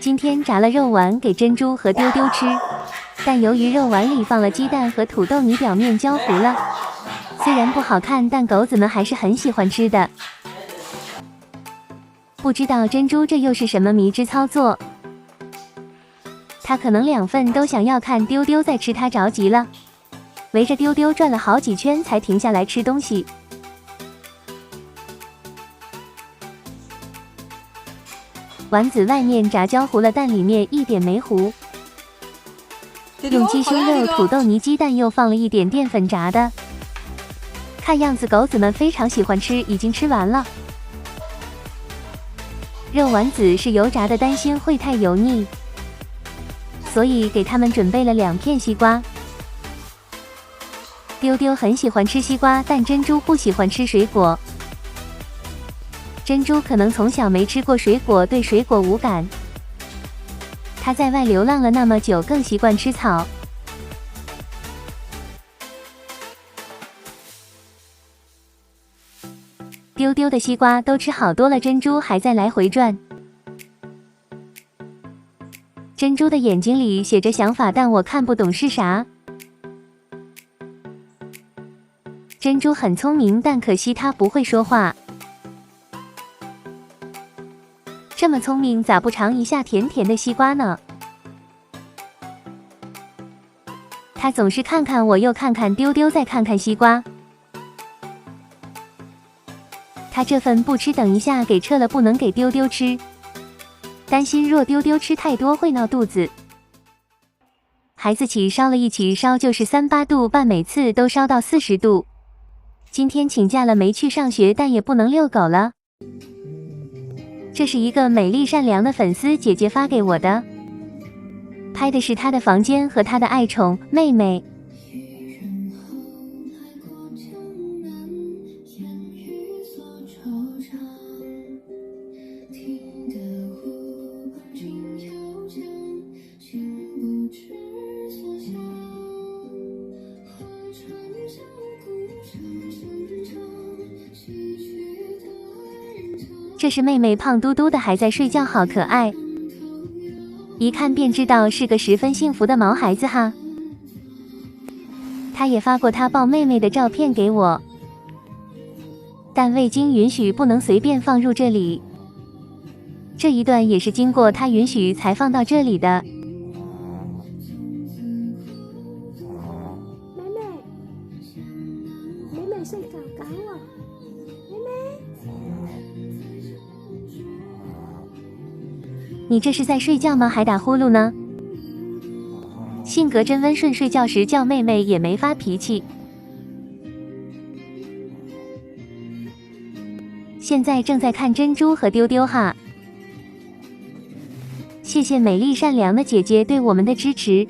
今天炸了肉丸给珍珠和丢丢吃，但由于肉丸里放了鸡蛋和土豆泥，表面焦糊了，虽然不好看，但狗子们还是很喜欢吃的。不知道珍珠这又是什么迷之操作，他可能2份都想要，看丢丢在吃，他着急了，围着丢丢转了好几圈才停下来吃东西。丸子外面炸焦糊了，但里面一点没糊。用鸡胸肉、土豆泥、鸡蛋，又放了一点淀粉炸的。看样子狗子们非常喜欢吃，已经吃完了。肉丸子是油炸的，担心会太油腻，所以给他们准备了2片西瓜。丢丢很喜欢吃西瓜，但珍珠不喜欢吃水果。珍珠可能从小没吃过水果，对水果无感。他在外流浪了那么久，更习惯吃草。丢丢的西瓜都吃好多了，珍珠还在来回转。珍珠的眼睛里写着想法，但我看不懂是啥。珍珠很聪明，但可惜她不会说话。这么聪明，咋不尝一下甜甜的西瓜呢？他总是看看我，又看看丢丢，再看看西瓜。他这份不吃，等一下给撤了，不能给丢丢吃，担心若丢丢吃太多会闹肚子。孩子起烧了，一起烧就是38度半，每次都烧到40度。今天请假了，没去上学，但也不能遛狗了。这是一个美丽善良的粉丝姐姐发给我的，拍的是她的房间和她的爱宠妹妹。这是妹妹胖嘟嘟的，还在睡觉，好可爱，一看便知道是个十分幸福的毛孩子哈。他也发过他抱妹妹的照片给我，但未经允许不能随便放入这里。这一段也是经过他允许才放到这里的。妹妹睡觉高了，妹妹。你这是在睡觉吗？还打呼噜呢？性格真温顺，睡觉时叫妹妹也没发脾气。现在正在看珍珠和丢丢哈，谢谢美丽善良的姐姐对我们的支持。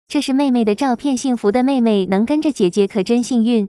这是妹妹的照片，幸福的妹妹能跟着姐姐可真幸运。